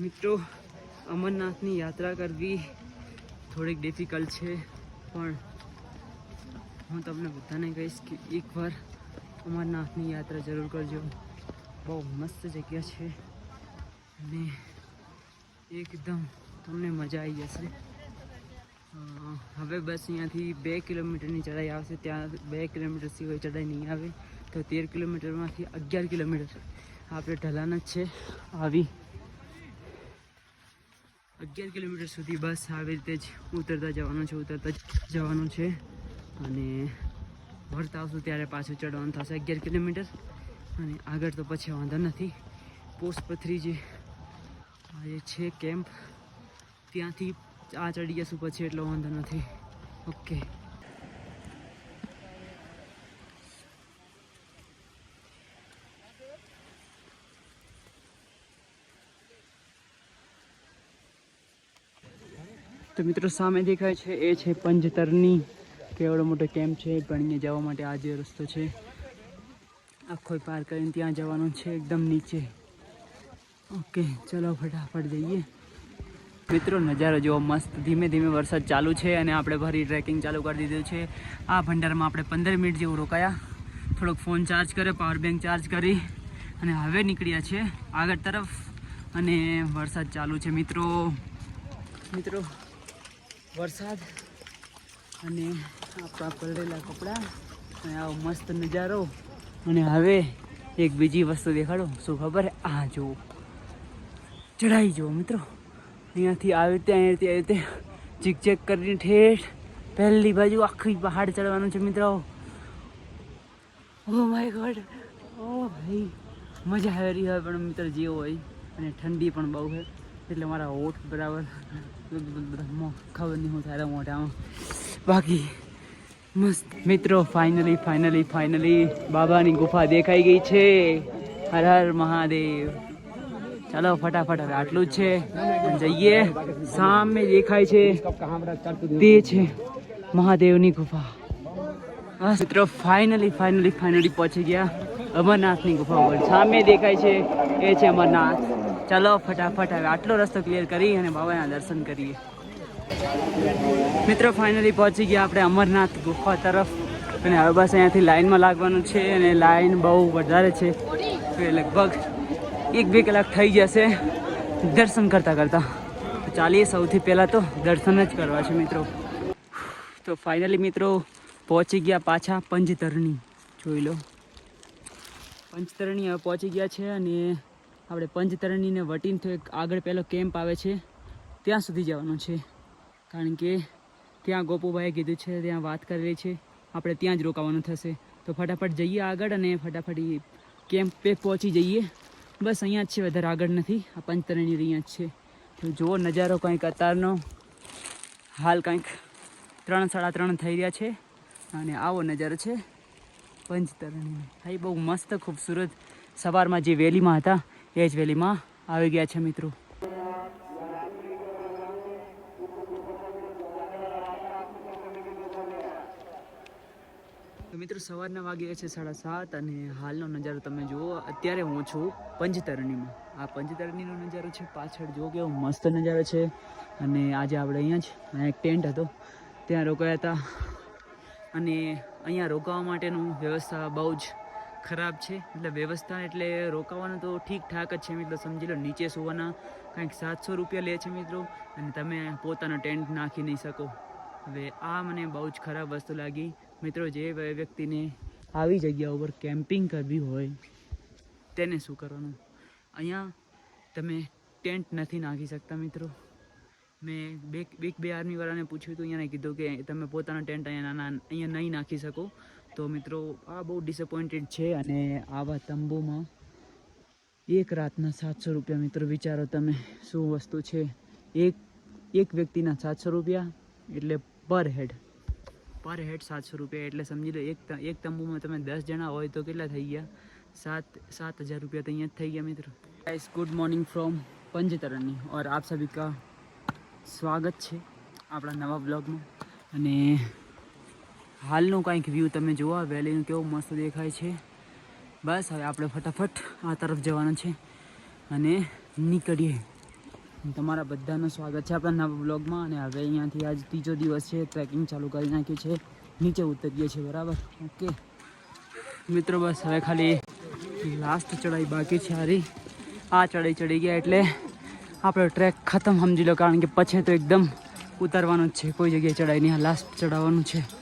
મિત્રો અમરનાથની યાત્રા કરવી થોડીક ડિફિકલ્ટ છે, પણ હું તમને બધાને કહીશ કે એકવાર અમરનાથની યાત્રા જરૂર કરજો. બહુ મસ્ત જગ્યા છે અને એકદમ તમને મજા આવી જશે. હવે બસ અહીંયાથી 2 કિલોમીટરની ચઢાઈ આવશે. ત્યાં 2 કિલોમીટર સિવાય ચઢાઈ નહીં આવે. તો 13 કિલોમીટરમાંથી 11 કિલોમીટર આપણે ઢલાન જ છે. આવી 11 કિલોમીટર સુધી બસ આવી રીતે જ ઉતરતા જવાનું છે અને વળતા આવશું ત્યારે પાછું ચડવાનું થશે 11 કિલોમીટર. અને આગળ તો પછી વાંધો નથી. પોસ્ટપથરી જે છે કેમ્પ, ત્યાંથી આ ચડી જશું પછી એટલો વાંધો નથી. ઓકે, તો મિત્રો સામે દેખાય છે એ છે પંજતરની. કેવડો મોટો કેમ્પ છે, પણ અહીંયા જવા માટે આ જે રસ્તો છે આખો પાર કરીને ત્યાં જવાનું છે એકદમ નીચે. ઓકે ચલો ફટાફટ જઈએ. મિત્રો નજારો જોવો મસ્ત. ધીમે ધીમે વરસાદ ચાલુ છે અને આપણે ફરી ટ્રેકિંગ ચાલુ કરી દીધું છે. આ ભંડારમાં આપણે 15 મિનિટ જેવું રોકાયા. થોડોક ફોન ચાર્જ કર્યો, પાવર બેંક ચાર્જ કરી અને હવે નીકળ્યા છે આગળ તરફ. અને વરસાદ ચાલુ છે મિત્રો વરસાદ અને આપણા પલળેલા કપડાં અને આવો મસ્ત નજારો. અને હવે એક બીજી વસ્તુ દેખાડો. શું ખબર? આ જુઓ, ચઢાઈ જુઓ મિત્રો. અહીંયાથી આવી રીતે ચીક કરીને ઠેઠ પહેલી બાજુ આખી પહાડ ચડવાનું છે મિત્રો. ઓ માય ગોડ, ઓ ભાઈ મજા આવી રહી હોય પણ મિત્ર જે હોય. અને ઠંડી પણ બહુ છે એટલે મારા હોઠ બરાબર ખબર નહીં હું થાય મોઢામાં. બાકી મસ્ત મિત્રો. ફાઇનલી બાબાની ગુફા દેખાઈ ગઈ છે. હર હર મહાદેવ. ચાલો ફટાફટ હવે આટલું જ છે, જઈએ. સામે દેખાય છે તે છે મહાદેવની ગુફા. મિત્રો ફાઇનલી પહોંચી ગયા અમરનાથની ગુફા પર. સામે દેખાય છે એ છે અમરનાથ. ચાલો ફટાફટ હવે આટલો રસ્તો ક્લિયર કરી અને બાબાના દર્શન કરીએ. મિત્રો ફાઇનલી પહોંચી ગયા આપણે અમરનાથ ગુફા તરફ. અને હવે બસ અહીંયાથી લાઈનમાં લાગવાનું છે અને લાઈન બહુ વધારે છે. લગભગ 1-2 કલાક થઈ જશે દર્શન કરતાં. ચાલીએ સૌથી પહેલાં તો દર્શન જ કરવા છે મિત્રો. તો ફાઇનલી મિત્રો પહોંચી ગયા પાછા પંજતરણી. જોઈ લો, પંજતરણી હવે પહોંચી ગયા છે. અને આપણે પંજતરણીને વટીને તો એક આગળ પહેલો કેમ્પ આવે છે ત્યાં સુધી જવાનું છે. કારણ કે ત્યાં ગોપુભાઈએ કીધું છે, ત્યાં વાત કરેલી છે, આપણે ત્યાં જ રોકાવાનું થશે. તો ફટાફટ જઈએ આગળ અને ફટાફટ કેમ્પ પે પહોંચી જઈએ. બસ અહીંયા જ છે, વધારે આગળ નથી. આ પંજતરણી અહીંયા જ છે. તો જુઓ નજારો કંઈક અત્યારનો હાલ કંઈક 3-3:30 થઈ રહ્યા છે અને આવો નજારો છે પંજતરણીનો. ભાઈ બહુ મસ્ત ખૂબસૂરત. સવારમાં જે વેલીમાં હતા એ જ વેલીમાં આવી ગયા છે મિત્રો. તો મિત્રો સવારના વાગ્યા છે 7:30 અને હાલનો નજારો તમે જુઓ. અત્યારે હું છું પંજતરણીમાં. આ પંજતરણીનો નજારો છે પાછળ. જો કેવો મસ્ત નજારો છે. અને આજે આપણે અહીંયા એક ટેન્ટ હતો ત્યાં રોકાયા હતા. અને અહીંયા રોકાવા માટેનું વ્યવસ્થા બહુ જ ખરાબ છે. એટલે વ્યવસ્થા એટલે રોકાવાનું તો ઠીકઠાક જ છે મિત્રો. સમજી લો નીચે સુવાના કંઈક 700 રૂપિયા લે છે મિત્રો. અને તમે પોતાનો ટેન્ટ નાખી નહીં શકો. હવે આ મને બહુ જ ખરાબ વસ્તુ લાગી મિત્રો. જે વ્યક્તિને આવી જગ્યા ઉપર કેમ્પિંગ કરવી હોય તેને શું કરવાનું? અહીંયા તમે ટેન્ટ નથી નાખી શકતા મિત્રો. મેં બે આર્મીવાળાને પૂછ્યું હતું. અહીંયાને કીધું કે તમે પોતાનો ટેન્ટ અહીંયા નહીં નાખી શકો. તો મિત્રો આ બહુ ડિસઅપોઇન્ટેડ છે. અને આવા તંબુમાં એક રાતના 700 રૂપિયા મિત્રો. વિચારો તમે શું વસ્તુ છે. એક વ્યક્તિના 700 રૂપિયા એટલે પર હેડ 700 રૂપિયા. એટલે સમજી લો એક તંબુમાં તમે 10 જણા હોય તો કેટલા થઈ ગયા? 7,000 રૂપિયા તો અહીંયા જ થઈ ગયા મિત્રો. ગાઈસ ગુડ મોર્નિંગ ફ્રોમ પંજતરણી और आप सभी का સ્વાગત છે આપણા નવા બ્લોગમાં. અને હાલનું કંઈક વ્યૂ તમે જુઓ. વેલીનું કેવું મસ્ત દેખાય છે. બસ હવે આપણે ફટાફટ આ તરફ જવાનું છે અને નીકળીએ. તમારા બધાનું સ્વાગત છે આપણા નવા બ્લોગમાં. અને હવે અહીંયાથી આજ ત્રીજો દિવસ છે, ટ્રેકિંગ ચાલુ કરી નાખ્યું છે, નીચે ઉતરીએ છીએ. બરાબર, ઓકે મિત્રો. બસ હવે ખાલી લાસ્ટ ચડાઈ બાકી છે. આ ચડાઈ ચડી ગયા એટલે આપણો ટ્રેક ખતમ સમજી લો, કારણ કે પછી તો એકદમ ઉતારવાનું જ છે, કોઈ જગ્યાએ ચડાઈ નહીં. આ લાસ્ટ ચડાવવાનું છે.